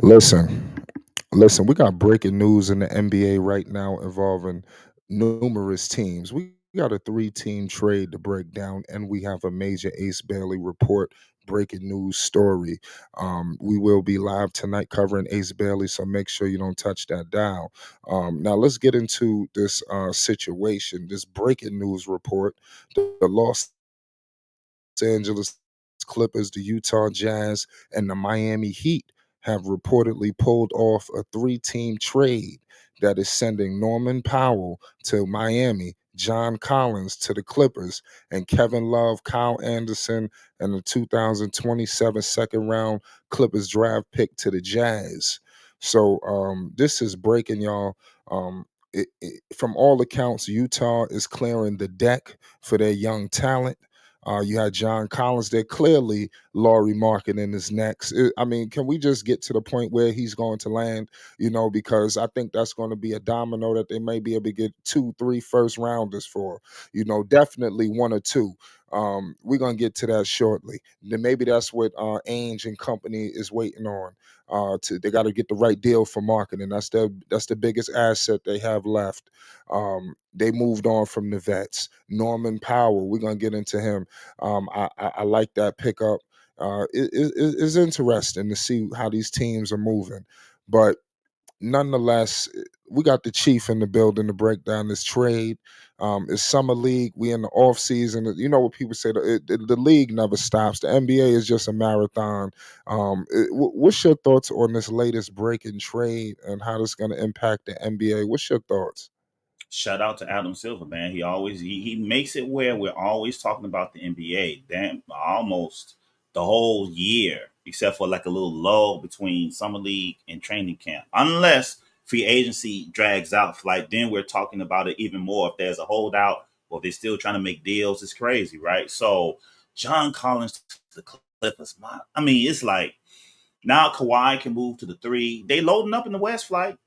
Listen, listen, we got breaking news in the NBA right now involving numerous teams. We got a three-team trade to break down, and we have a major Ace Bailey report breaking news story. We will be live tonight covering Ace Bailey, so make sure you don't touch that dial. Now, let's get into this situation, this breaking news report. The Los Angeles Clippers, the Utah Jazz, and the Miami Heat have reportedly pulled off a three-team trade that is sending Norman Powell to Miami, John Collins to the Clippers, and Kevin Love, Kyle Anderson, and the 2027 second round Clippers draft pick to the Jazz. So this is breaking, y'all. From all accounts, Utah is clearing the deck for their young talent. You had John Collins there. Clearly, Laurie Marketing is next. I mean, can we just get to the point where he's going to land? Because I think that's going to be a domino that they may be able to get two, three first rounders for. Definitely one or two. We're gonna get to that shortly. Then maybe that's what Ainge and company is waiting on. They got to get the right deal for marketing. That's the biggest asset they have left. They moved on from the vets. Norman Powell, we're gonna get into him. I like that pickup. It's interesting to see how these teams are moving, but nonetheless, we got the chief in the building to break down this trade. It's summer league. We in the off season. You know what people say? The league never stops. The NBA is just a marathon. What's your thoughts on this latest breaking trade and how this going to impact the NBA? What's your thoughts? Shout out to Adam Silver, man. He makes it where we're always talking about the NBA. Damn, almost the whole year, except for like a little lull between summer league and training camp. Unless free agency drags out, like then we're talking about it even more. If there's a holdout or if they're still trying to make deals, it's crazy, right? So John Collins to the Clippers, I mean, it's like now Kawhi can move to the three. They loading up in the West, flight.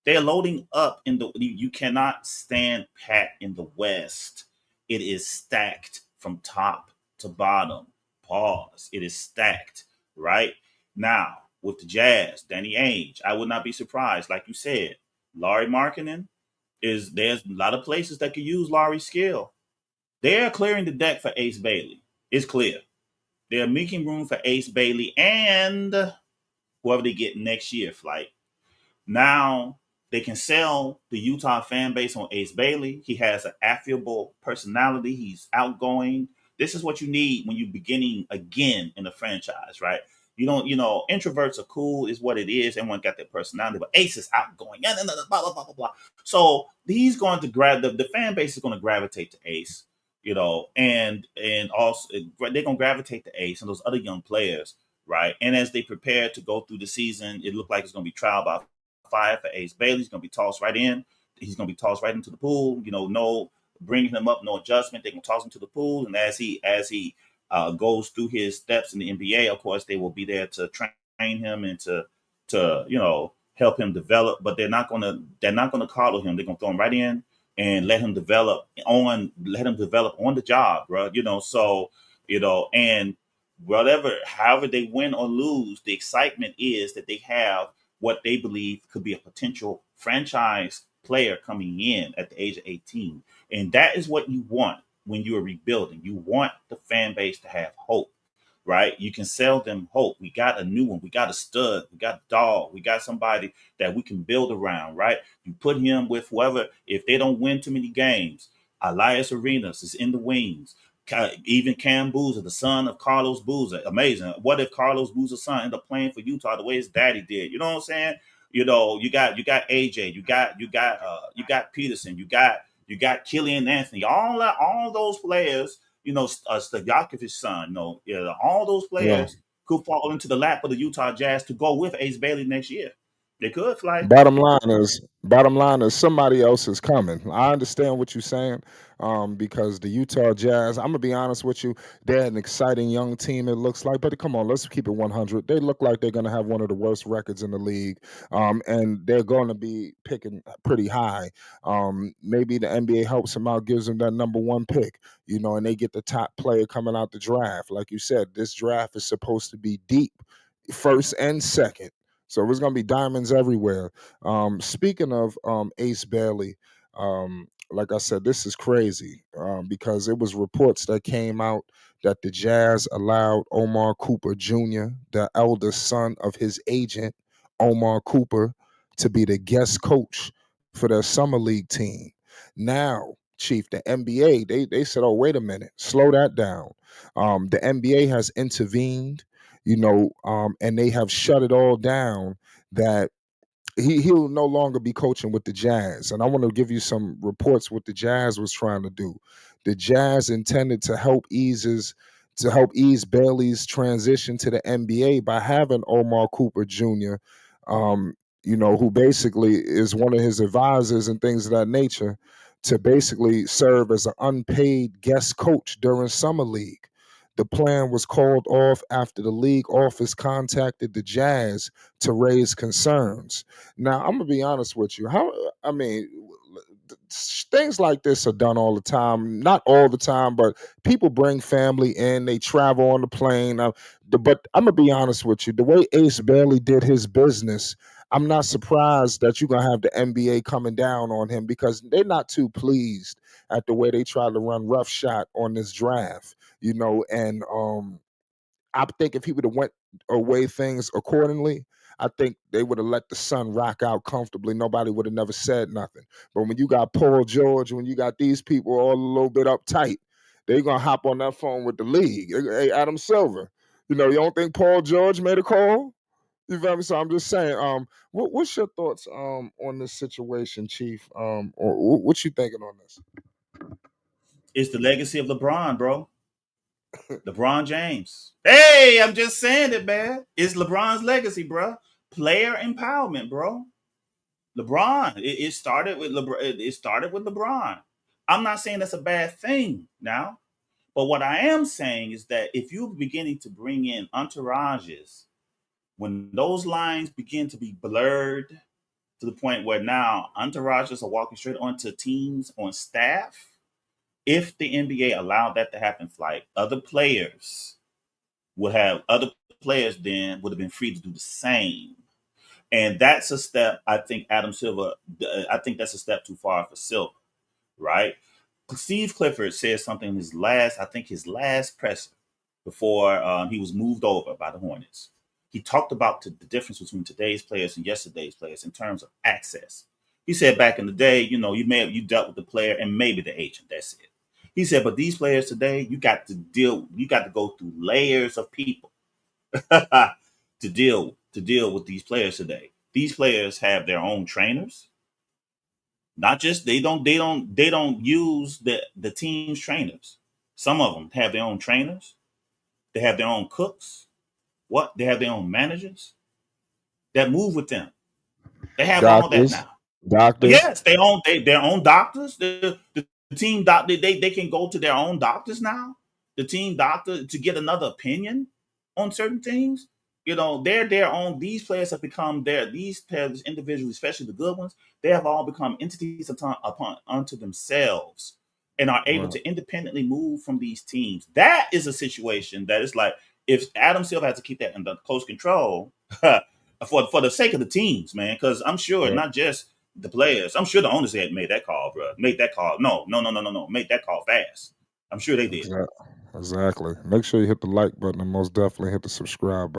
They're loading up in the. You cannot stand pat in the West. It is stacked from top to bottom. Pause. It is stacked right now with the Jazz. Danny Ainge. I would not be surprised. Like you said, Laurie Markkinen is there's a lot of places that could use Laurie's skill. They're clearing the deck for Ace Bailey. It's clear. They're making room for Ace Bailey and whoever they get next year. Flight. Now they can sell the Utah fan base on Ace Bailey. He has an affable personality. He's outgoing. This is what you need when you're beginning again in a franchise, right? You don't, introverts are cool, is what it is. Everyone got their personality, but Ace is outgoing. Yeah, blah, blah, blah, blah, blah. So he's going to grab the fan base is going to gravitate to Ace, and also they're going to gravitate to Ace and those other young players, right? And as they prepare to go through the season, it looked like it's going to be trial by fire for Ace Bailey. He's going to be tossed right in. He's going to be tossed right into the pool. No bringing him up, no adjustment. They can toss him to the pool, and as he goes through his steps in the NBA, of course, they will be there to train him and to help him develop. But they're not gonna coddle him. They're gonna throw him right in and let him develop on the job, bro. And however they win or lose, the excitement is that they have what they believe could be a potential franchise player coming in at the age of 18. And that is what you want when you are rebuilding. You want the fan base to have hope, right? You can sell them hope. We got a new one. We got a stud. We got a dog. We got somebody that we can build around, right? You put him with whoever, if they don't win too many games, Elias Arenas is in the wings. Even Cam Boozer, the son of Carlos Boozer, amazing. What if Carlos Boozer's son ended up playing for Utah the way his daddy did? You know what I'm saying? You got AJ, you got Peterson, you got Killian Anthony, all those players. Stojakovic's son. All those Yeah. players could fall into the lap of the Utah Jazz to go with Ace Bailey next year. They could fly. Bottom line is somebody else is coming. I understand what you're saying, because the Utah Jazz. I'm gonna be honest with you, they're an exciting young team. It looks like, but come on, let's keep it 100. They look like they're gonna have one of the worst records in the league, and they're going to be picking pretty high. Maybe the NBA helps them out, gives them that number one pick, and they get the top player coming out the draft. Like you said, this draft is supposed to be deep, first and second. So it's gonna be diamonds everywhere. Speaking of Ace Bailey, like I said, this is crazy because it was reports that came out that the Jazz allowed Omar Cooper Jr., the eldest son of his agent Omar Cooper, to be the guest coach for their summer league team. Now, Chief, the NBA, they said, "Oh, wait a minute, slow that down." The NBA has intervened, and they have shut it all down. That he'll no longer be coaching with the Jazz. And I want to give you some reports what the Jazz was trying to do. The Jazz intended to help ease Bailey's transition to the NBA by having Omar Cooper Jr., who basically is one of his advisors and things of that nature, to basically serve as an unpaid guest coach during summer league. The plan was called off after the league office contacted the Jazz to raise concerns. Now, I'm gonna be honest with you. I mean, things like this are done all the time. Not all the time, but people bring family in. They travel on the plane. But I'm gonna be honest with you. The way Ace Bailey did his business, I'm not surprised that you're gonna have the NBA coming down on him because they're not too pleased at the way they tried to run roughshod on this draft. And I think if he would have went away things accordingly, I think they would have let the sun rock out comfortably. Nobody would have never said nothing. But when you got Paul George, when you got these people all a little bit uptight, they're gonna hop on that phone with the league. Hey, Adam Silver, you don't think Paul George made a call? You feel me? So I'm just saying, what's your thoughts on this situation, Chief? Or what you thinking on this? It's the legacy of LeBron, bro. LeBron James. Hey, I'm just saying it, man. It's LeBron's legacy, bro. Player empowerment, bro. LeBron. It started with LeBron. It started with LeBron. I'm not saying that's a bad thing now, but what I am saying is that if you're beginning to bring in entourages, when those lines begin to be blurred to the point where now entourages are walking straight onto teams on staff, if the NBA allowed that to happen, like other players then would have been free to do the same. And that's a step I think Adam Silver, I think that's a step too far for Silver, right? Steve Clifford said something in his last presser before he was moved over by the Hornets. He talked about the difference between today's players and yesterday's players in terms of access. He said back in the day, you dealt with the player and maybe the agent. That's it. He said, but these players today, you got to go through layers of people to deal with these players today. These players have their own trainers. Not just they don't use the team's trainers. Some of them have their own trainers. They have their own cooks. What? They have their own managers that move with them. They have all that Doctors, now. doctors. Yes, their own doctors. The team doctor they can go to their own doctors now. The team doctor to get another opinion on certain things. They're their own. These players have become these players individually, especially the good ones. They have all become entities upon unto themselves and are able Right. to independently move from these teams. That is a situation that is like if Adam Silver has to keep that under close control for the sake of the teams, man. Because I'm sure Right. not just the players. I'm sure the owners had made that call, bro. Made that call. No, no, no, no, no, no. Make that call fast. I'm sure they did. Exactly. Make sure you hit the like button and most definitely hit the subscribe button.